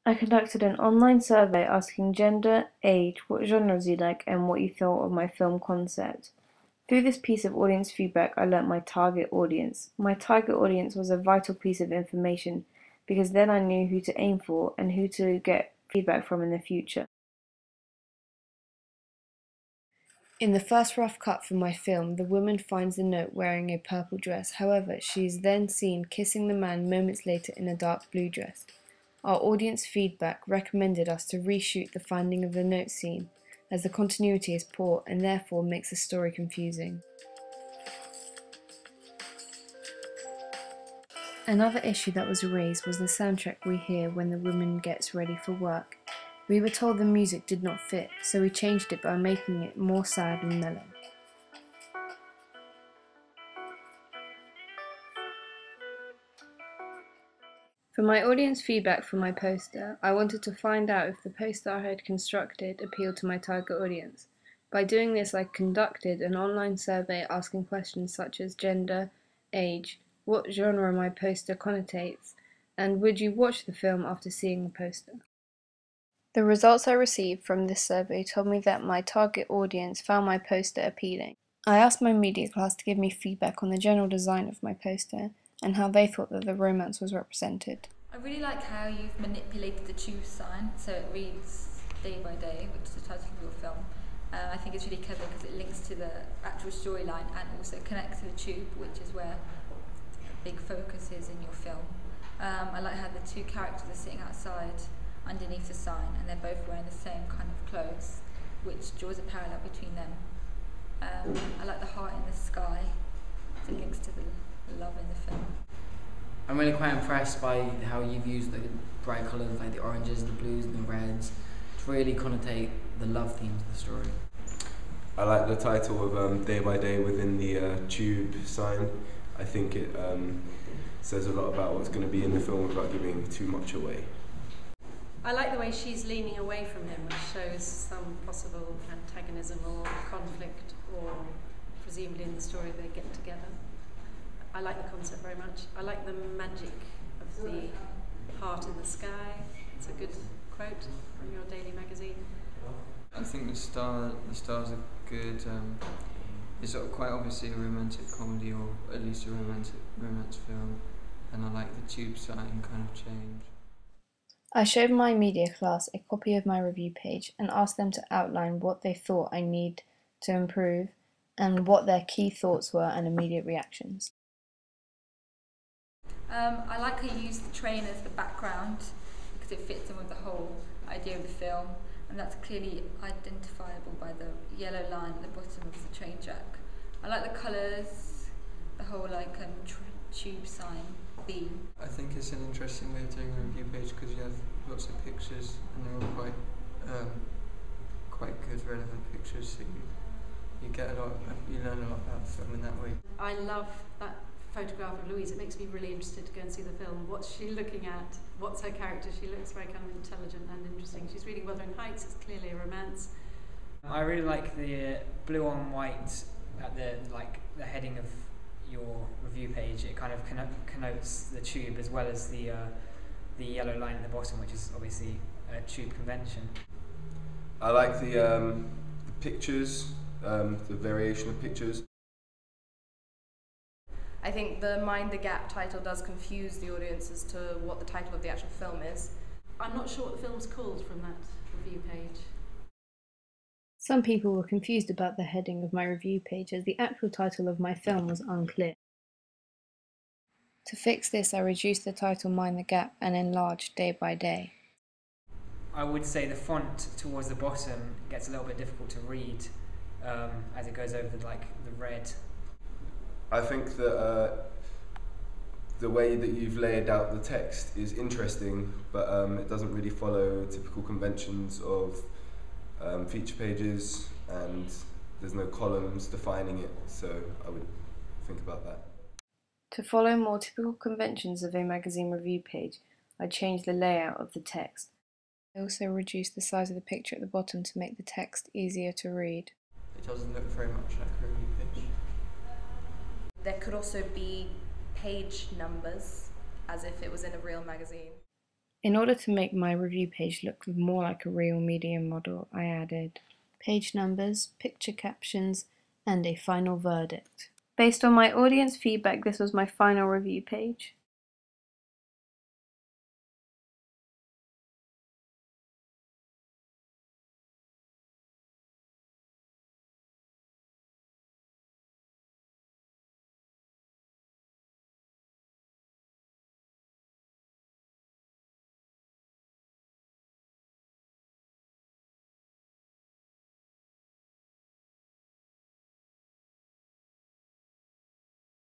I conducted an online survey asking gender, age, what genres you like, and what you thought of my film concept. Through this piece of audience feedback, I learnt my target audience. My target audience was a vital piece of information because then I knew who to aim for and who to get feedback from in the future. In the first rough cut for my film, the woman finds the note wearing a purple dress. However, she is then seen kissing the man moments later in a dark blue dress. Our audience feedback recommended us to reshoot the finding of the note scene, as the continuity is poor and therefore makes the story confusing. Another issue that was raised was the soundtrack we hear when the woman gets ready for work. We were told the music did not fit, so we changed it by making it more sad and mellow. For my audience feedback for my poster, I wanted to find out if the poster I had constructed appealed to my target audience. By doing this, I conducted an online survey asking questions such as gender, age, what genre my poster connotates, and would you watch the film after seeing the poster? The results I received from this survey told me that my target audience found my poster appealing. I asked my media class to give me feedback on the general design of my poster and how they thought that the romance was represented. I really like how you've manipulated the tube sign so it reads Day by Day, which is the title of your film. I think it's really clever because it links to the actual storyline and also connects to the tube, which is where the big focus is in your film. I like how the two characters are sitting outside underneath the sign and they're both wearing the same kind of clothes, which draws a parallel between them. I like the heart in the sky, it links to the love in the film. I'm really quite impressed by how you've used the bright colours like the oranges, the blues and the reds to really connotate the love themes of the story. I like the title of Day by Day within the tube sign. I think it says a lot about what's going to be in the film without giving too much away. I like the way she's leaning away from him, which shows some possible antagonism or conflict, or presumably in the story they get together. I like the concept very much. I like the magic of the heart in the sky. It's a good quote from your daily magazine. I think the stars are good. It's sort of quite obviously a romantic comedy, or at least a romance film, and I like the tube sign kind of change. I showed my media class a copy of my review page and asked them to outline what they thought I need to improve and what their key thoughts were and immediate reactions. I like how you use the train as the background because it fits in with the whole idea of the film, and that's clearly identifiable by the yellow line at the bottom of the train track. I like the colours, the whole tube sign theme. I think it's an interesting way of doing a review page because you have lots of pictures and they're all quite good, relevant pictures. So you get you learn a lot about the film in that way. I love that photograph of Louise. It makes me really interested to go and see the film. What's she looking at? What's her character? She looks very kind of intelligent and interesting. She's reading Wuthering Heights. It's clearly a romance. I really like the blue on white at the heading of your review page. It kind of connotes the tube as well as the yellow line at the bottom, which is obviously a tube convention. I like the pictures, the variation of pictures. I think the Mind the Gap title does confuse the audience as to what the title of the actual film is. I'm not sure what the film's called from that review page. Some people were confused about the heading of my review page as the actual title of my film was unclear. To fix this, I reduced the title Mind the Gap and enlarged Day by Day. I would say the font towards the bottom gets a little bit difficult to read as it goes over the red. I think that the way that you've laid out the text is interesting, but it doesn't really follow typical conventions of feature pages, and there's no columns defining it, so I would think about that. To follow more typical conventions of a magazine review page, I changed the layout of the text. I also reduced the size of the picture at the bottom to make the text easier to read. It doesn't look very much like a review page. There could also be page numbers, as if it was in a real magazine. In order to make my review page look more like a real Medium model, I added page numbers, picture captions, and a final verdict. Based on my audience feedback, this was my final review page.